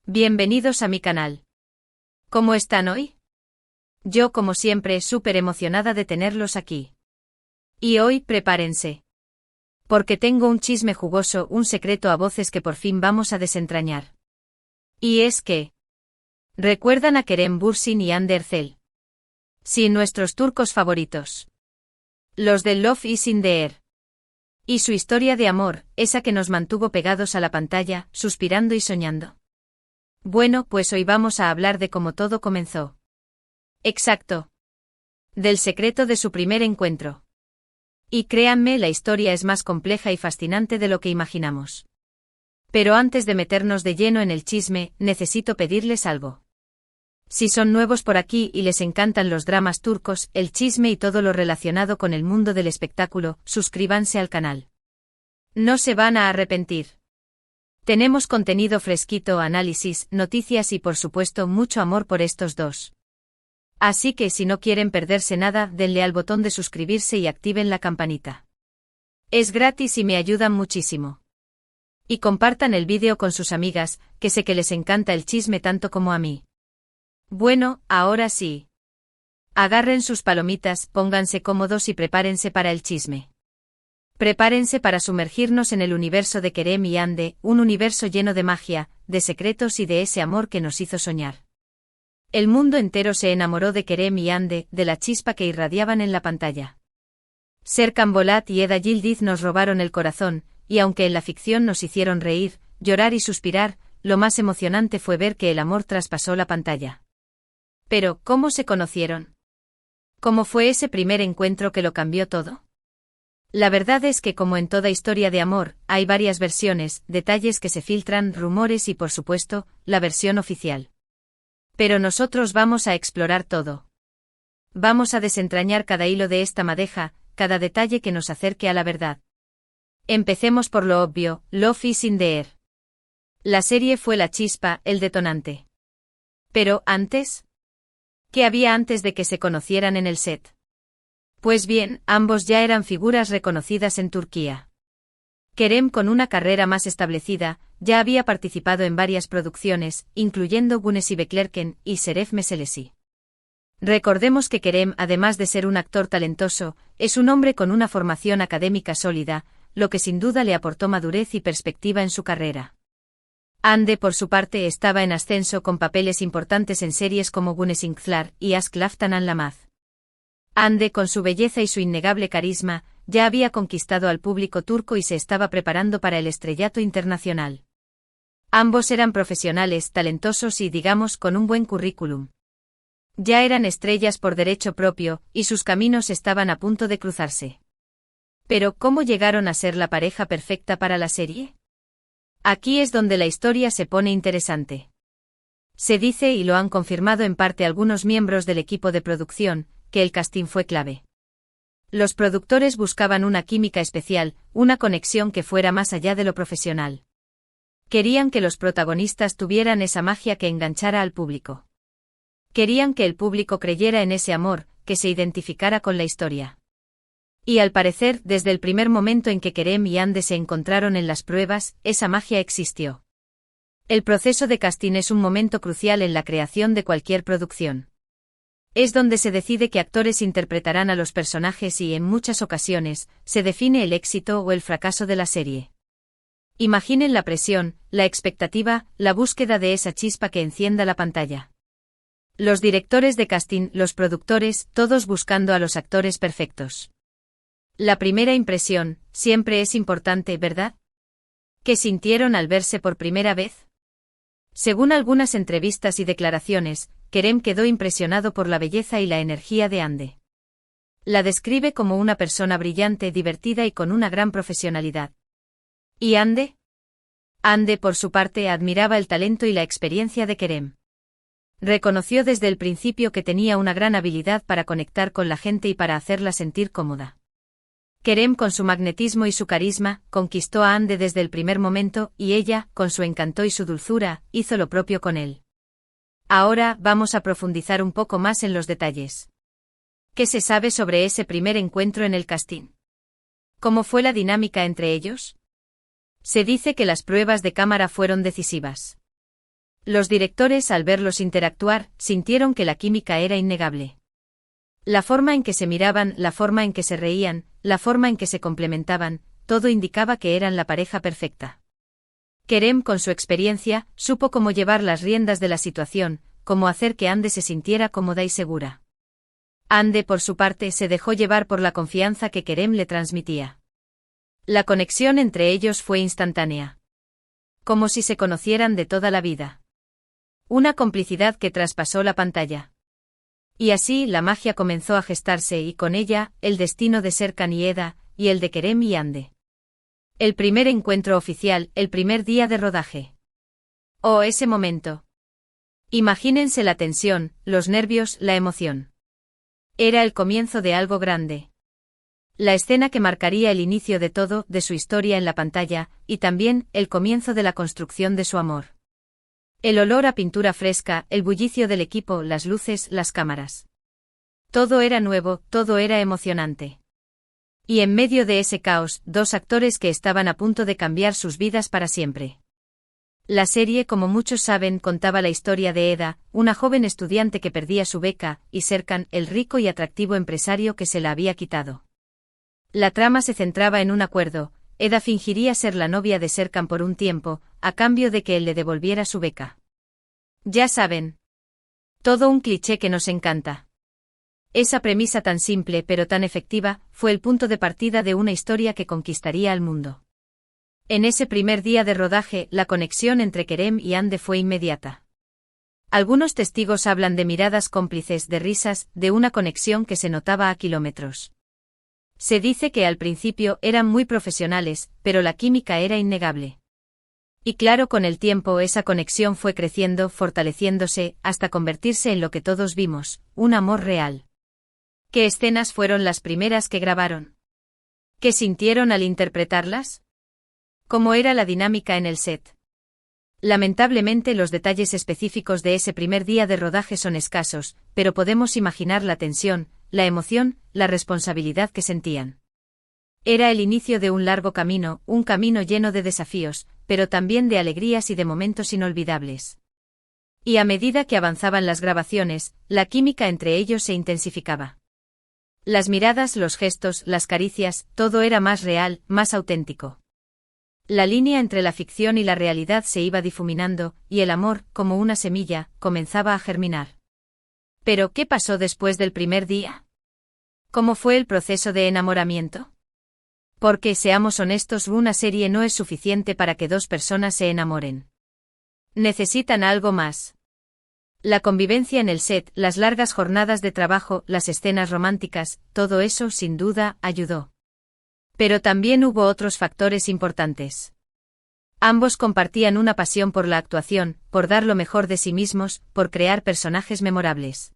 Bienvenidos a mi canal. ¿Cómo están hoy? Yo, como siempre, súper emocionada de tenerlos aquí. Y hoy, prepárense. Porque tengo un chisme jugoso, un secreto a voces que por fin vamos a desentrañar. Y es que... ¿recuerdan a Kerem Bürsin y Hande Erçel? Sí, nuestros turcos favoritos. Los del Love is in the air. Y su historia de amor, esa que nos mantuvo pegados a la pantalla, suspirando y soñando. Bueno, pues hoy vamos a hablar de cómo todo comenzó. Exacto. Del secreto de su primer encuentro. Y créanme, la historia es más compleja y fascinante de lo que imaginamos. Pero antes de meternos de lleno en el chisme, necesito pedirles algo. Si son nuevos por aquí y les encantan los dramas turcos, el chisme y todo lo relacionado con el mundo del espectáculo, suscríbanse al canal. No se van a arrepentir. Tenemos contenido fresquito, análisis, noticias y por supuesto mucho amor por estos dos. Así que si no quieren perderse nada, denle al botón de suscribirse y activen la campanita. Es gratis y me ayudan muchísimo. Y compartan el vídeo con sus amigas, que sé que les encanta el chisme tanto como a mí. Bueno, ahora sí. Agarren sus palomitas, pónganse cómodos y prepárense para el chisme. Prepárense para sumergirnos en el universo de Kerem y Hande, un universo lleno de magia, de secretos y de ese amor que nos hizo soñar. El mundo entero se enamoró de Kerem y Hande, de la chispa que irradiaban en la pantalla. Serkan Bolat y Eda Yildiz nos robaron el corazón, y aunque en la ficción nos hicieron reír, llorar y suspirar, lo más emocionante fue ver que el amor traspasó la pantalla. Pero, ¿cómo se conocieron? ¿Cómo fue ese primer encuentro que lo cambió todo? La verdad es que como en toda historia de amor, hay varias versiones, detalles que se filtran, rumores y por supuesto, la versión oficial. Pero nosotros vamos a explorar todo. Vamos a desentrañar cada hilo de esta madeja, cada detalle que nos acerque a la verdad. Empecemos por lo obvio, Love is in the air. La serie fue la chispa, el detonante. Pero, ¿antes? ¿Qué había antes de que se conocieran en el set? Pues bien, ambos ya eran figuras reconocidas en Turquía. Kerem, con una carrera más establecida, ya había participado en varias producciones, incluyendo Güneşi Beklerken y Şeref Meselesi. Recordemos que Kerem, además de ser un actor talentoso, es un hombre con una formación académica sólida, lo que sin duda le aportó madurez y perspectiva en su carrera. Hande, por su parte, estaba en ascenso con papeles importantes en series como Güneş Inkler y Aşk Laftan Anlamaz. Hande, con su belleza y su innegable carisma, ya había conquistado al público turco y se estaba preparando para el estrellato internacional. Ambos eran profesionales, talentosos y, digamos, con un buen currículum. Ya eran estrellas por derecho propio, y sus caminos estaban a punto de cruzarse. Pero, ¿cómo llegaron a ser la pareja perfecta para la serie? Aquí es donde la historia se pone interesante. Se dice, y lo han confirmado en parte algunos miembros del equipo de producción, que el casting fue clave. Los productores buscaban una química especial, una conexión que fuera más allá de lo profesional. Querían que los protagonistas tuvieran esa magia que enganchara al público. Querían que el público creyera en ese amor, que se identificara con la historia. Y al parecer, desde el primer momento en que Kerem y Hande se encontraron en las pruebas, esa magia existió. El proceso de casting es un momento crucial en la creación de cualquier producción. Es donde se decide qué actores interpretarán a los personajes y, en muchas ocasiones, se define el éxito o el fracaso de la serie. Imaginen la presión, la expectativa, la búsqueda de esa chispa que encienda la pantalla. Los directores de casting, los productores, todos buscando a los actores perfectos. La primera impresión, siempre es importante, ¿verdad? ¿Qué sintieron al verse por primera vez? Según algunas entrevistas y declaraciones, Kerem quedó impresionado por la belleza y la energía de Hande. La describe como una persona brillante, divertida y con una gran profesionalidad. ¿Y Hande? Hande, por su parte, admiraba el talento y la experiencia de Kerem. Reconoció desde el principio que tenía una gran habilidad para conectar con la gente y para hacerla sentir cómoda. Kerem, con su magnetismo y su carisma, conquistó a Hande desde el primer momento, y ella, con su encanto y su dulzura, hizo lo propio con él. Ahora, vamos a profundizar un poco más en los detalles. ¿Qué se sabe sobre ese primer encuentro en el casting? ¿Cómo fue la dinámica entre ellos? Se dice que las pruebas de cámara fueron decisivas. Los directores, al verlos interactuar, sintieron que la química era innegable. La forma en que se miraban, la forma en que se reían, la forma en que se complementaban, todo indicaba que eran la pareja perfecta. Kerem, con su experiencia, supo cómo llevar las riendas de la situación, cómo hacer que Ande se sintiera cómoda y segura. Ande, por su parte, se dejó llevar por la confianza que Kerem le transmitía. La conexión entre ellos fue instantánea. Como si se conocieran de toda la vida. Una complicidad que traspasó la pantalla. Y así la magia comenzó a gestarse y con ella, el destino de Serkan y Eda, y el de Kerem y Ande. El primer encuentro oficial, el primer día de rodaje. Oh, ese momento. Imagínense la tensión, los nervios, la emoción. Era el comienzo de algo grande. La escena que marcaría el inicio de todo, de su historia en la pantalla, y también, el comienzo de la construcción de su amor. El olor a pintura fresca, el bullicio del equipo, las luces, las cámaras. Todo era nuevo, todo era emocionante. Y en medio de ese caos, dos actores que estaban a punto de cambiar sus vidas para siempre. La serie, como muchos saben, contaba la historia de Eda, una joven estudiante que perdía su beca, y Serkan, el rico y atractivo empresario que se la había quitado. La trama se centraba en un acuerdo. Eda fingiría ser la novia de Serkan por un tiempo, a cambio de que él le devolviera su beca. Ya saben. Todo un cliché que nos encanta. Esa premisa tan simple pero tan efectiva, fue el punto de partida de una historia que conquistaría al mundo. En ese primer día de rodaje, la conexión entre Kerem y Ande fue inmediata. Algunos testigos hablan de miradas cómplices, de risas, de una conexión que se notaba a kilómetros. Se dice que al principio eran muy profesionales, pero la química era innegable. Y claro, con el tiempo esa conexión fue creciendo, fortaleciéndose, hasta convertirse en lo que todos vimos, un amor real. ¿Qué escenas fueron las primeras que grabaron? ¿Qué sintieron al interpretarlas? ¿Cómo era la dinámica en el set? Lamentablemente los detalles específicos de ese primer día de rodaje son escasos, pero podemos imaginar la tensión, la emoción, la responsabilidad que sentían. Era el inicio de un largo camino, un camino lleno de desafíos, pero también de alegrías y de momentos inolvidables. Y a medida que avanzaban las grabaciones, la química entre ellos se intensificaba. Las miradas, los gestos, las caricias, todo era más real, más auténtico. La línea entre la ficción y la realidad se iba difuminando, y el amor, como una semilla, comenzaba a germinar. ¿Pero qué pasó después del primer día? ¿Cómo fue el proceso de enamoramiento? Porque, seamos honestos, una serie no es suficiente para que dos personas se enamoren. Necesitan algo más. La convivencia en el set, las largas jornadas de trabajo, las escenas románticas, todo eso, sin duda, ayudó. Pero también hubo otros factores importantes. Ambos compartían una pasión por la actuación, por dar lo mejor de sí mismos, por crear personajes memorables.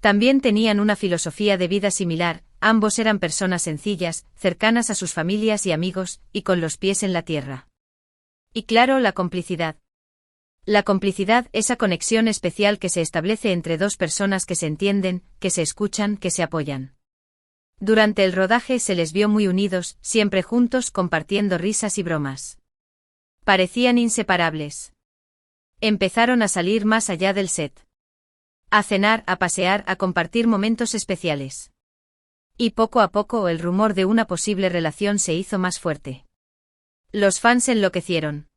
También tenían una filosofía de vida similar, ambos eran personas sencillas, cercanas a sus familias y amigos, y con los pies en la tierra. Y claro, la complicidad. La complicidad, esa conexión especial que se establece entre dos personas que se entienden, que se escuchan, que se apoyan. Durante el rodaje se les vio muy unidos, siempre juntos, compartiendo risas y bromas. Parecían inseparables. Empezaron a salir más allá del set. A cenar, a pasear, a compartir momentos especiales. Y poco a poco el rumor de una posible relación se hizo más fuerte. Los fans enloquecieron.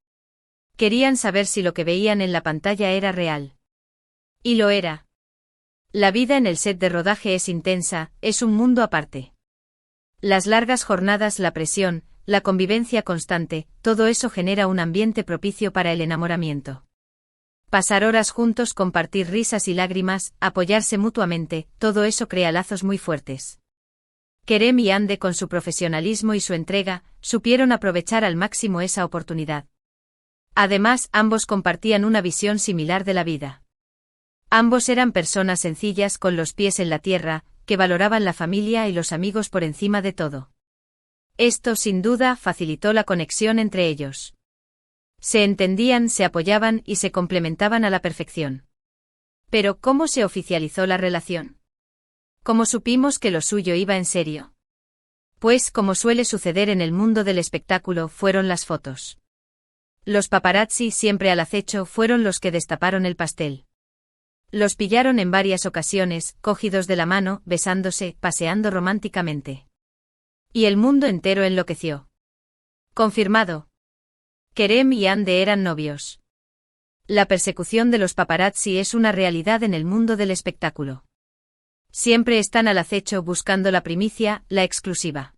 Querían saber si lo que veían en la pantalla era real. Y lo era. La vida en el set de rodaje es intensa, es un mundo aparte. Las largas jornadas, la presión, la convivencia constante, todo eso genera un ambiente propicio para el enamoramiento. Pasar horas juntos, compartir risas y lágrimas, apoyarse mutuamente, todo eso crea lazos muy fuertes. Kerem y Ande, con su profesionalismo y su entrega, supieron aprovechar al máximo esa oportunidad. Además, ambos compartían una visión similar de la vida. Ambos eran personas sencillas con los pies en la tierra, que valoraban la familia y los amigos por encima de todo. Esto, sin duda, facilitó la conexión entre ellos. Se entendían, se apoyaban y se complementaban a la perfección. Pero, ¿cómo se oficializó la relación? ¿Cómo supimos que lo suyo iba en serio? Pues, como suele suceder en el mundo del espectáculo, fueron las fotos. Los paparazzi, siempre al acecho, fueron los que destaparon el pastel. Los pillaron en varias ocasiones, cogidos de la mano, besándose, paseando románticamente. Y el mundo entero enloqueció. Confirmado. Kerem y Ande eran novios. La persecución de los paparazzi es una realidad en el mundo del espectáculo. Siempre están al acecho buscando la primicia, la exclusiva.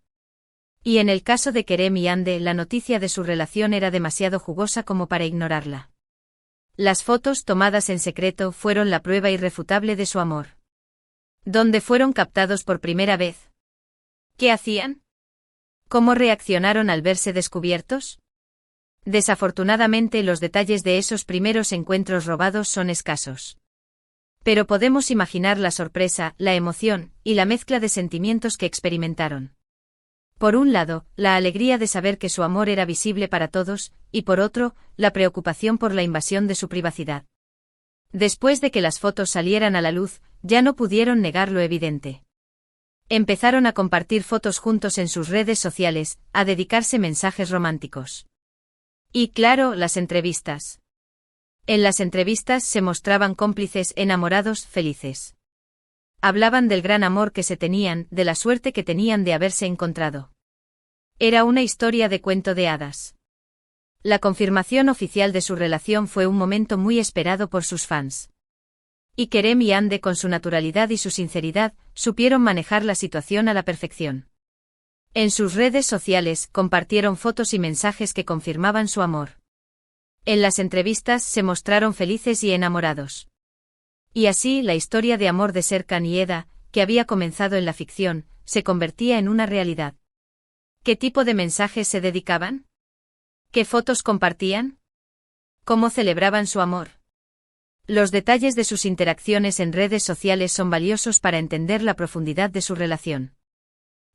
Y en el caso de Kerem y Ande, la noticia de su relación era demasiado jugosa como para ignorarla. Las fotos tomadas en secreto fueron la prueba irrefutable de su amor. ¿Dónde fueron captados por primera vez? ¿Qué hacían? ¿Cómo reaccionaron al verse descubiertos? Desafortunadamente, los detalles de esos primeros encuentros robados son escasos. Pero podemos imaginar la sorpresa, la emoción, y la mezcla de sentimientos que experimentaron. Por un lado, la alegría de saber que su amor era visible para todos, y por otro, la preocupación por la invasión de su privacidad. Después de que las fotos salieran a la luz, ya no pudieron negar lo evidente. Empezaron a compartir fotos juntos en sus redes sociales, a dedicarse mensajes románticos. Y claro, las entrevistas. En las entrevistas se mostraban cómplices, enamorados, felices. Hablaban del gran amor que se tenían, de la suerte que tenían de haberse encontrado. Era una historia de cuento de hadas. La confirmación oficial de su relación fue un momento muy esperado por sus fans. Y Kerem y Ande, con su naturalidad y su sinceridad, supieron manejar la situación a la perfección. En sus redes sociales compartieron fotos y mensajes que confirmaban su amor. En las entrevistas se mostraron felices y enamorados. Y así la historia de amor de Serkan y Eda, que había comenzado en la ficción, se convertía en una realidad. ¿Qué tipo de mensajes se dedicaban? ¿Qué fotos compartían? ¿Cómo celebraban su amor? Los detalles de sus interacciones en redes sociales son valiosos para entender la profundidad de su relación.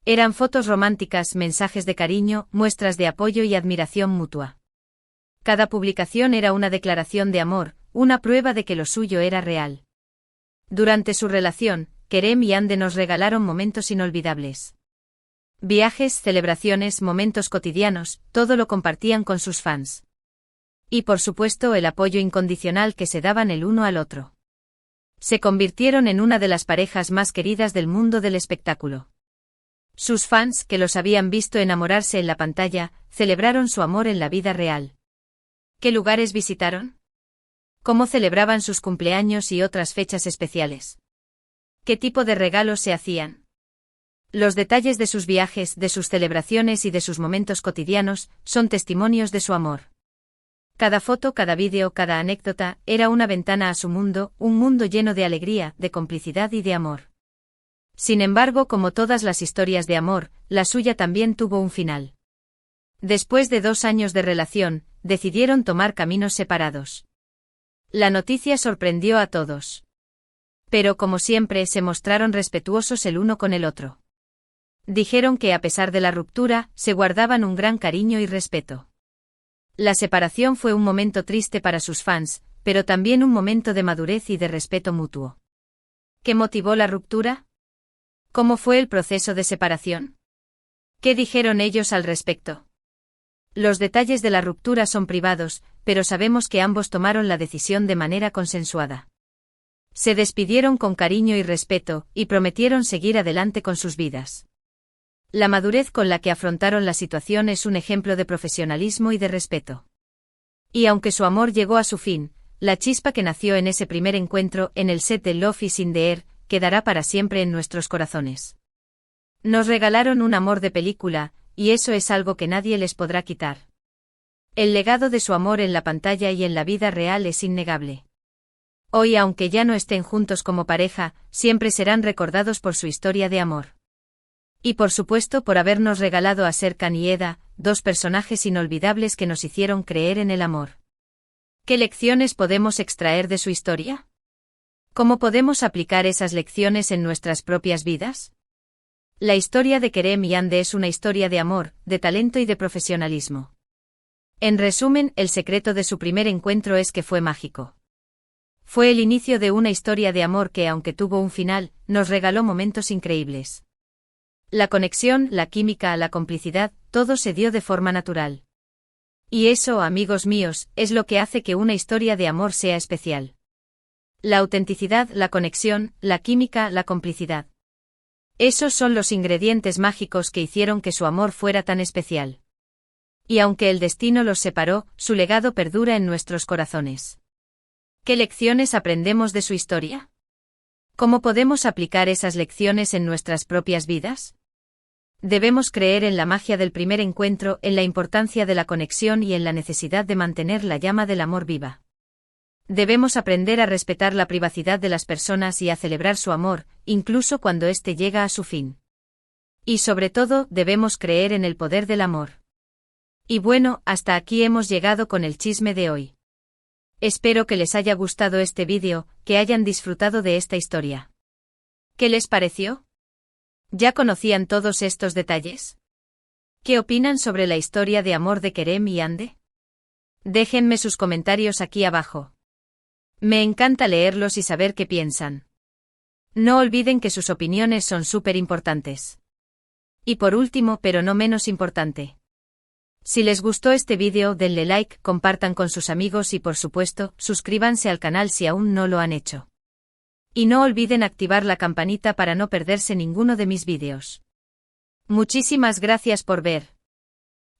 Eran fotos románticas, mensajes de cariño, muestras de apoyo y admiración mutua. Cada publicación era una declaración de amor, una prueba de que lo suyo era real. Durante su relación, Kerem y Ande nos regalaron momentos inolvidables. Viajes, celebraciones, momentos cotidianos, todo lo compartían con sus fans. Y por supuesto el apoyo incondicional que se daban el uno al otro. Se convirtieron en una de las parejas más queridas del mundo del espectáculo. Sus fans, que los habían visto enamorarse en la pantalla, celebraron su amor en la vida real. ¿Qué lugares visitaron? ¿Cómo celebraban sus cumpleaños y otras fechas especiales? ¿Qué tipo de regalos se hacían? Los detalles de sus viajes, de sus celebraciones y de sus momentos cotidianos son testimonios de su amor. Cada foto, cada vídeo, cada anécdota era una ventana a su mundo, un mundo lleno de alegría, de complicidad y de amor. Sin embargo, como todas las historias de amor, la suya también tuvo un final. Después de 2 años de relación, decidieron tomar caminos separados. La noticia sorprendió a todos. Pero como siempre se mostraron respetuosos el uno con el otro. Dijeron que a pesar de la ruptura, se guardaban un gran cariño y respeto. La separación fue un momento triste para sus fans, pero también un momento de madurez y de respeto mutuo. ¿Qué motivó la ruptura? ¿Cómo fue el proceso de separación? ¿Qué dijeron ellos al respecto? Los detalles de la ruptura son privados, pero sabemos que ambos tomaron la decisión de manera consensuada. Se despidieron con cariño y respeto, y prometieron seguir adelante con sus vidas. La madurez con la que afrontaron la situación es un ejemplo de profesionalismo y de respeto. Y aunque su amor llegó a su fin, la chispa que nació en ese primer encuentro en el set de Love is in the Air quedará para siempre en nuestros corazones. Nos regalaron un amor de película, y eso es algo que nadie les podrá quitar. El legado de su amor en la pantalla y en la vida real es innegable. Hoy, aunque ya no estén juntos como pareja, siempre serán recordados por su historia de amor. Y por supuesto por habernos regalado a Serkan y Eda, 2 personajes inolvidables que nos hicieron creer en el amor. ¿Qué lecciones podemos extraer de su historia? ¿Cómo podemos aplicar esas lecciones en nuestras propias vidas? La historia de Kerem y Ande es una historia de amor, de talento y de profesionalismo. En resumen, el secreto de su primer encuentro es que fue mágico. Fue el inicio de una historia de amor que, aunque tuvo un final, nos regaló momentos increíbles. La conexión, la química, la complicidad, todo se dio de forma natural. Y eso, amigos míos, es lo que hace que una historia de amor sea especial. La autenticidad, la conexión, la química, la complicidad. Esos son los ingredientes mágicos que hicieron que su amor fuera tan especial. Y aunque el destino los separó, su legado perdura en nuestros corazones. ¿Qué lecciones aprendemos de su historia? ¿Cómo podemos aplicar esas lecciones en nuestras propias vidas? Debemos creer en la magia del primer encuentro, en la importancia de la conexión y en la necesidad de mantener la llama del amor viva. Debemos aprender a respetar la privacidad de las personas y a celebrar su amor, incluso cuando éste llega a su fin. Y sobre todo, debemos creer en el poder del amor. Y bueno, hasta aquí hemos llegado con el chisme de hoy. Espero que les haya gustado este vídeo, que hayan disfrutado de esta historia. ¿Qué les pareció? ¿Ya conocían todos estos detalles? ¿Qué opinan sobre la historia de amor de Kerem y Hande? Déjenme sus comentarios aquí abajo. Me encanta leerlos y saber qué piensan. No olviden que sus opiniones son súper importantes. Y por último, pero no menos importante. Si les gustó este vídeo, denle like, compartan con sus amigos y por supuesto, suscríbanse al canal si aún no lo han hecho. Y no olviden activar la campanita para no perderse ninguno de mis vídeos. Muchísimas gracias por ver.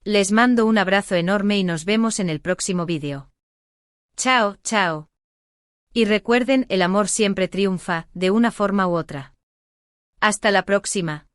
Les mando un abrazo enorme y nos vemos en el próximo vídeo. Chao, chao. Y recuerden, el amor siempre triunfa, de una forma u otra. Hasta la próxima.